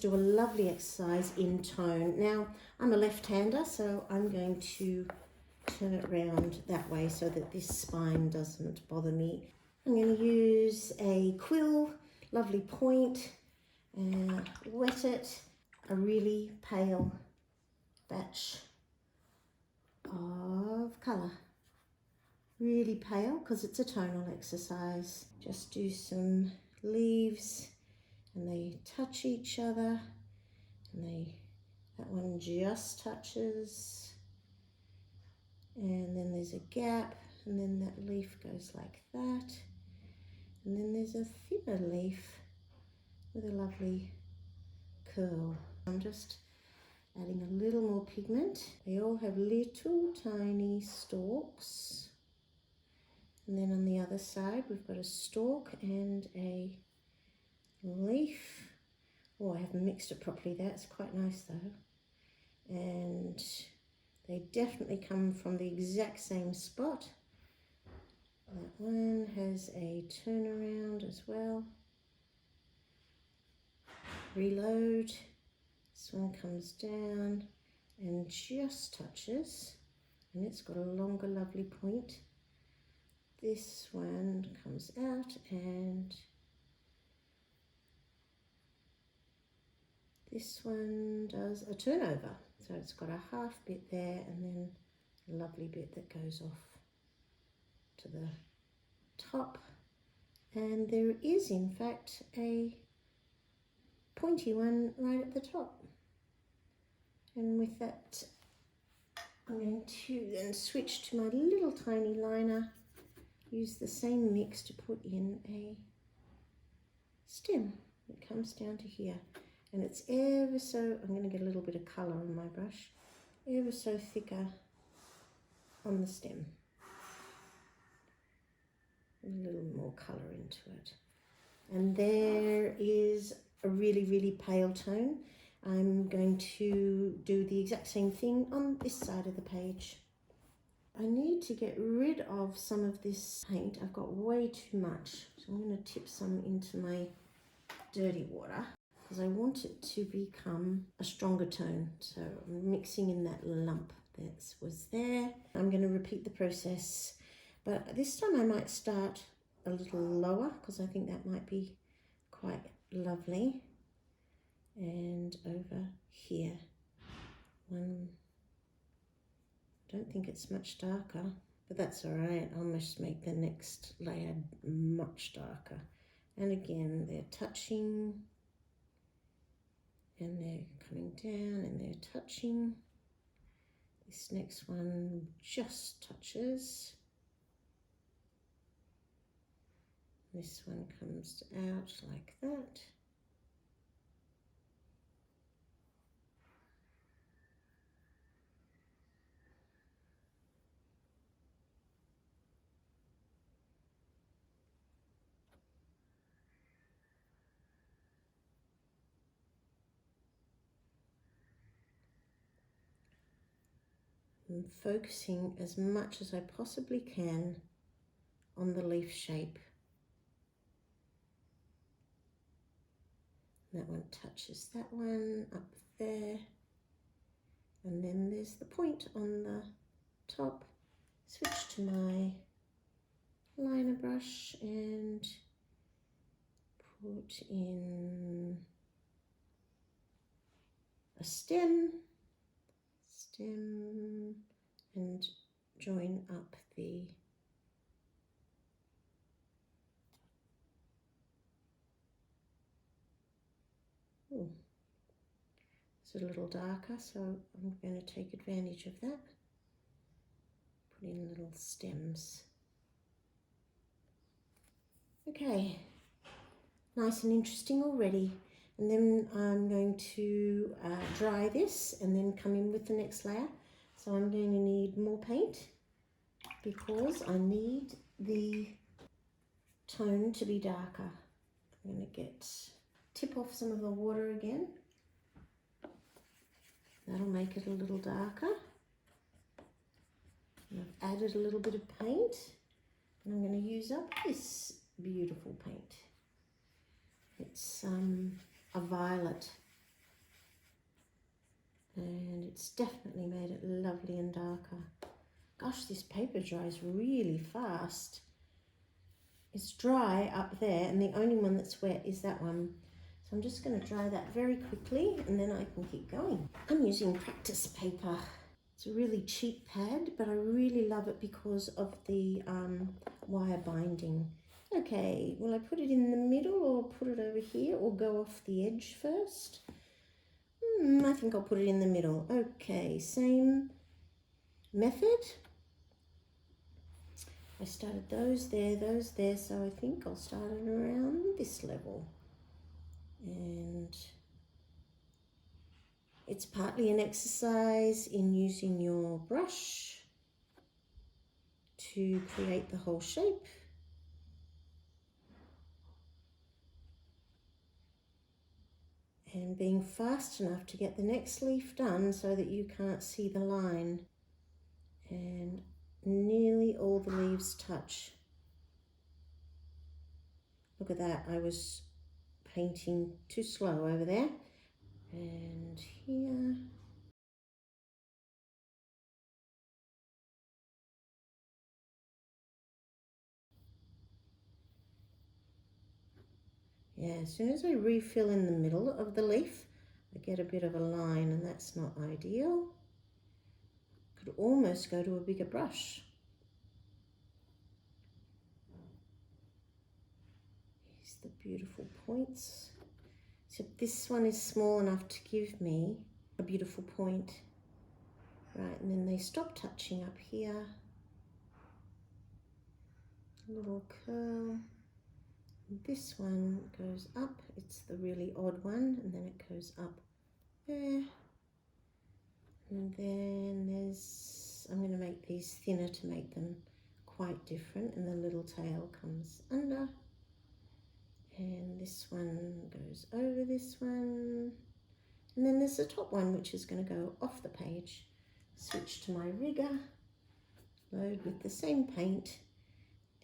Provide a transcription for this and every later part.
Do a lovely exercise in tone. Now, I'm a left-hander, so I'm going to turn it around that way so that this spine doesn't bother me. I'm going to use a quill, lovely point, wet it, a really pale batch of colour. Really pale because it's a tonal exercise. Just do some leaves and they touch each other, and that one just touches, and then there's a gap, and then that leaf goes like that, and then there's a thinner leaf with a lovely curl. I'm just adding a little more pigment. They all have little tiny stalks, and then on the other side we've got a stalk and a leaf. Oh, I haven't mixed it properly. That's quite nice though. And they definitely come from the exact same spot. That one has a turnaround as well. Reload. This one comes down and just touches, and it's got a longer lovely point. This one comes out and this one does a turnover. So it's got a half bit there and then a lovely bit that goes off to the top. And there is in fact a pointy one right at the top. And with that, I'm going to then switch to my little tiny liner, use the same mix to put in a stem that comes down to here. And it's ever so, I'm going to get a little bit of colour on my brush, ever so thicker on the stem. A little more colour into it. And there is a really, really pale tone. I'm going to do the exact same thing on this side of the page. I need to get rid of some of this paint. I've got way too much. So I'm going to tip some into my dirty water, because I want it to become a stronger tone. So I'm mixing in that lump that was there. I'm going to repeat the process, but this time I might start a little lower because I think that might be quite lovely. And over here, one, I don't think it's much darker, but that's all right. I'll just make the next layer much darker. And again, they're touching, and they're coming down, and they're touching. This next one just touches. This one comes out like that. I'm focusing as much as I possibly can on the leaf shape. That one touches that one up there, and then there's the point on the top. Switch to my liner brush and put in a stem, and join up the it's a little darker, so I'm going to take advantage of that. Put in little stems. Okay, nice and interesting already. And then I'm going to dry this and then come in with the next layer. So I'm going to need more paint because I need the tone to be darker. I'm going to tip off some of the water again. That'll make it a little darker. And I've added a little bit of paint, and I'm going to use up this beautiful paint. It's a violet, and it's definitely made it lovely and darker. Gosh, this paper dries really fast. It's dry up there, and the only one that's wet is that one. So I'm just going to dry that very quickly, and then I can keep going. I'm using practice paper. It's a really cheap pad, but I really love it because of the wire binding. Okay, will I put it in the middle or put it over here or go off the edge first? I think I'll put it in the middle. Okay, same method. I started those there, so I think I'll start it around this level. And it's partly an exercise in using your brush to create the whole shape. And being fast enough to get the next leaf done so that you can't see the line. And nearly all the leaves touch. Look at that, I was painting too slow over there. And here. Yeah, as soon as I refill in the middle of the leaf, I get a bit of a line, and that's not ideal. Could almost go to a bigger brush. Here's the beautiful points. So this one is small enough to give me a beautiful point. Right, and then they stop touching up here. A little curl. This one goes up, it's the really odd one, and then it goes up there. And then there's, I'm going to make these thinner to make them quite different, and the little tail comes under. And this one goes over this one. And then there's the top one, which is going to go off the page. Switch to my rigger, load with the same paint,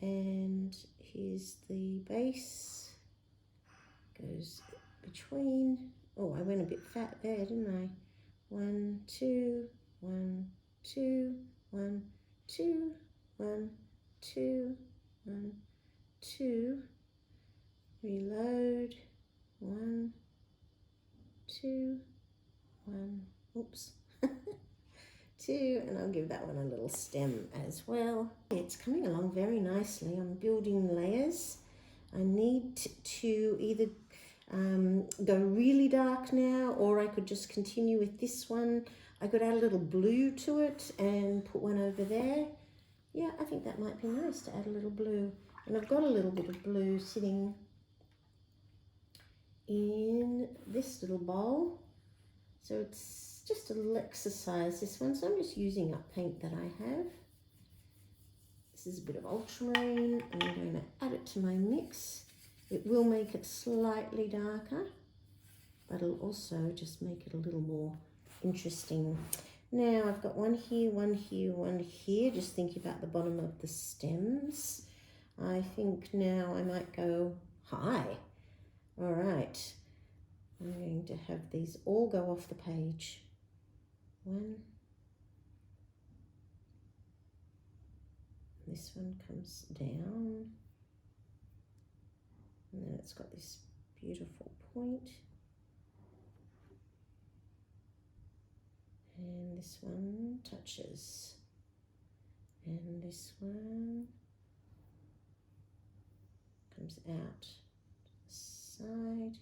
and here's the base. Goes between. Oh, I went a bit fat there, didn't I? 1, 2, 1, 2, 1, 2, 1, 2, 1, 2. Reload. 1, 2, 1. Oops. 2, and I'll give that one a little stem as well. It's coming along very nicely. I'm building layers. I need to either go really dark now, or I could just continue with this one. I could add a little blue to it and put one over there. Yeah, I think that might be nice to add a little blue. And I've got a little bit of blue sitting in this little bowl. So it's just a little exercise, this one. So I'm just using up paint that I have. This is a bit of ultramarine, and I'm going to add it to my mix. It will make it slightly darker, but it'll also just make it a little more interesting. Now I've got one here, one here, one here. Just thinking about the bottom of the stems. I think now I might go high. All right. I'm going to have these all go off the page. 1. This one comes down. And then it's got this beautiful point. And this one touches. And this one comes out to the side.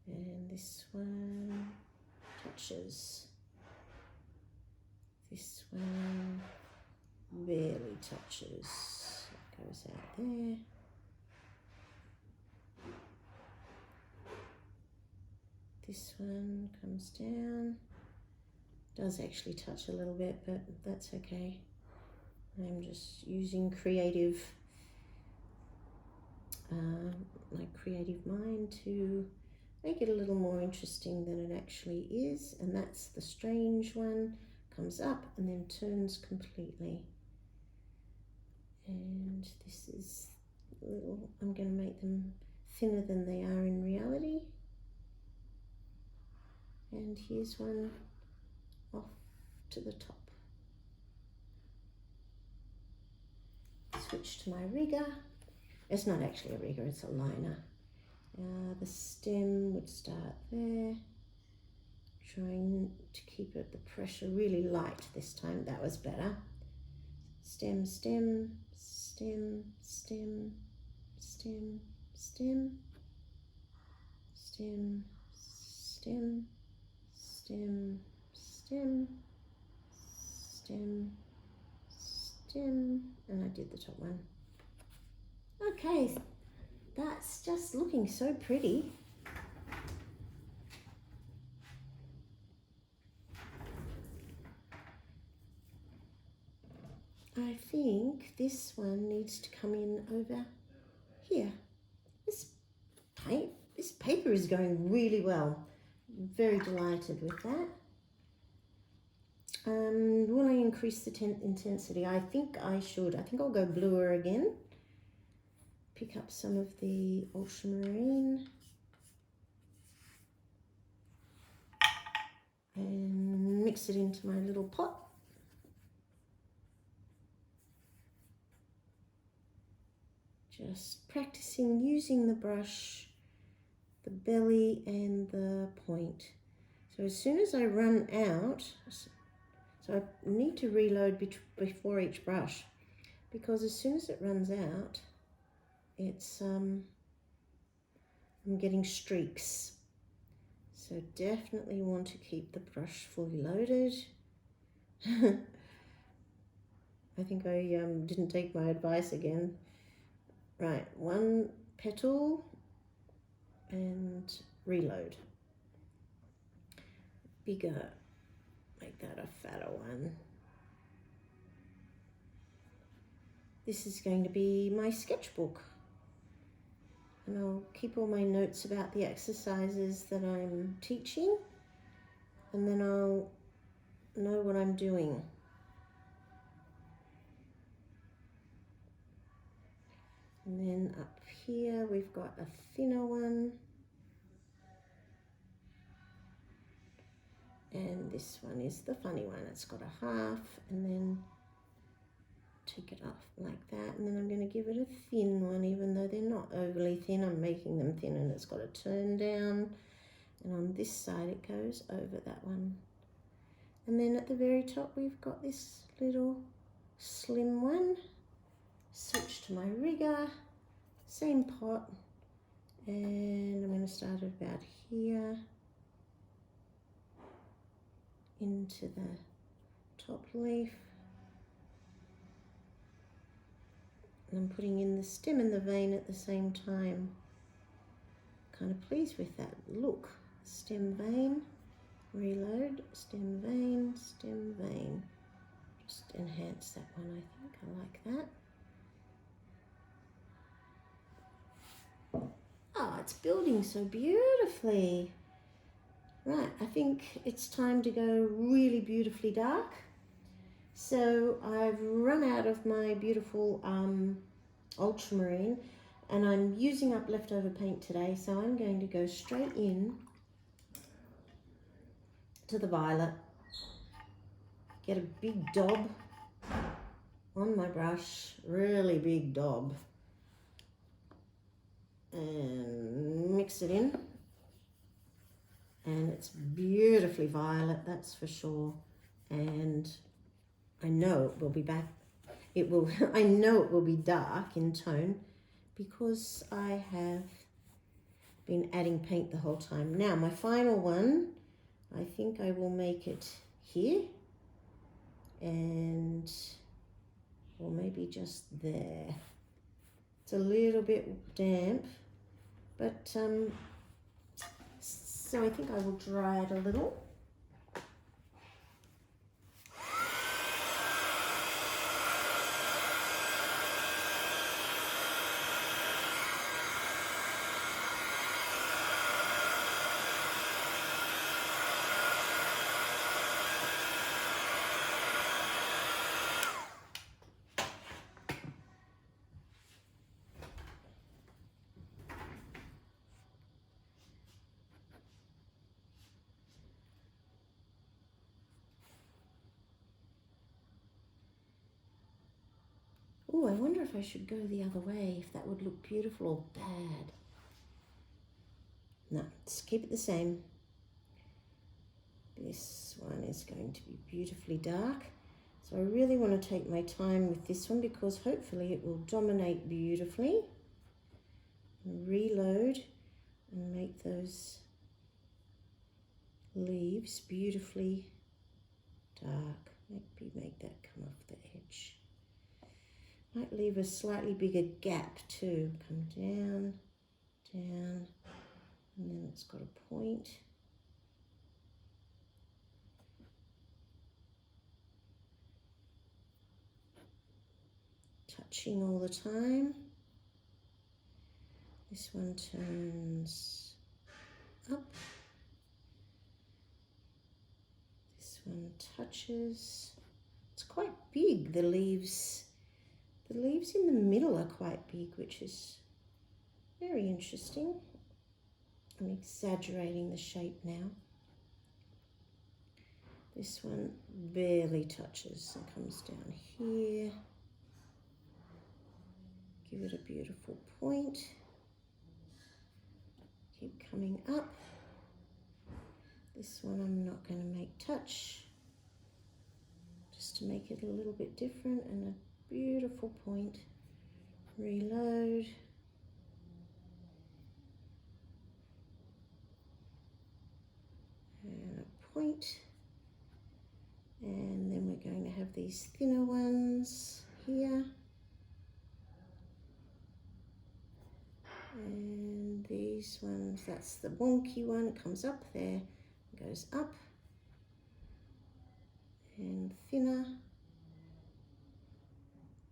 And this one touches. This one barely touches. It goes out there. This one comes down. Does actually touch a little bit, but that's okay. I'm just using creative, my creative mind to make it a little more interesting than it actually is. And that's the strange one. Comes up and then turns completely. And this is a little, I'm going to make them thinner than they are in reality. And here's one off to the top. Switch to my rigger. It's not actually a rigger, it's a liner. The stem would start there. Trying to keep it, the pressure really light this time. That was better. Stem, stem, stem, stem, stem, stem, stem, stem, stem, stem, stem, stem, and I did the top one. Okay, that's just looking so pretty. I think this one needs to come in over here. This paper is going really well. I'm very delighted with that. Will I increase the intensity? I think I should. I think I'll go bluer again. Pick up some of the ultramarine. And mix it into my little pot. Just practicing using the brush, the belly and the point. So as soon as I run out, so I need to reload before each brush, because as soon as it runs out, it's I'm getting streaks. So definitely want to keep the brush fully loaded. I think I didn't take my advice again. Right, one petal and reload. Bigger, make that a fatter one. This is going to be my sketchbook. And I'll keep all my notes about the exercises that I'm teaching, and then I'll know what I'm doing. And then up here we've got a thinner one. And this one is the funny one. It's got a half, and then take it off like that. And then I'm going to give it a thin one, even though they're not overly thin. I'm making them thin, and it's got a turn down. And on this side it goes over that one. And then at the very top we've got this little slim one. Switch to my rigger, same pot, and I'm going to start at about here into the top leaf. And I'm putting in the stem and the vein at the same time. Kind of pleased with that look. Stem, vein, reload, stem, vein, stem, vein. Just enhance that one, I think. I like that. Oh, it's building so beautifully. Right, I think it's time to go really beautifully dark. So I've run out of my beautiful ultramarine, and I'm using up leftover paint today, so I'm going to go straight in to the violet, get a big daub on my brush, really big daub, and mix it in. And it's beautifully violet, that's for sure. And I know it will be back. It will. I know it will be dark in tone because I have been adding paint the whole time. Now my final one, I think I will make it here, and or maybe just there. It's a little bit damp, but so I think I will dry it a little. Oh, I wonder if I should go the other way, if that would look beautiful or bad. No, just keep it the same. This one is going to be beautifully dark. So I really want to take my time with this one because hopefully it will dominate beautifully. And reload and make those leaves beautifully dark. Maybe make that come off the edge. Might leave a slightly bigger gap too. Come down, down, and then it's got a point. Touching all the time. This one turns up. This one touches. It's quite big, the leaves. The leaves in the middle are quite big, which is very interesting. I'm exaggerating the shape now. This one barely touches and comes down here. Give it a beautiful point. Keep coming up. This one I'm not going to make touch, just to make it a little bit different, and a beautiful point. Reload. And a point. And then we're going to have these thinner ones here. And these ones, that's the wonky one, it comes up there, goes up. And thinner.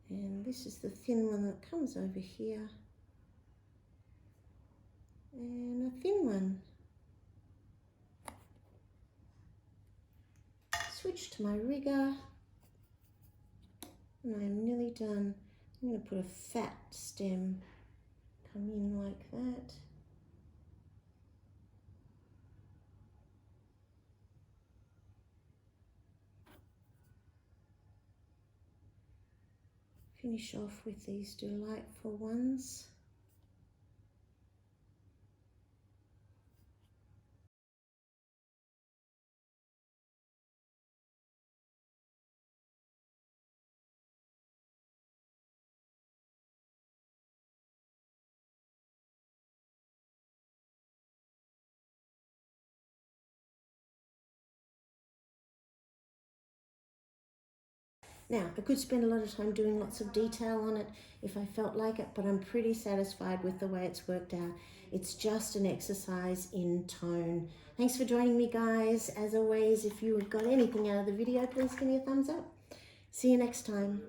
And this is the thin one that comes over here. And a thin one. Switch to my rigger. And I'm nearly done. I'm going to put a fat stem. Come in like that. Finish off with these delightful ones. Now, I could spend a lot of time doing lots of detail on it if I felt like it, but I'm pretty satisfied with the way it's worked out. It's just an exercise in tone. Thanks for joining me, guys. As always, if you got anything out of the video, please give me a thumbs up. See you next time.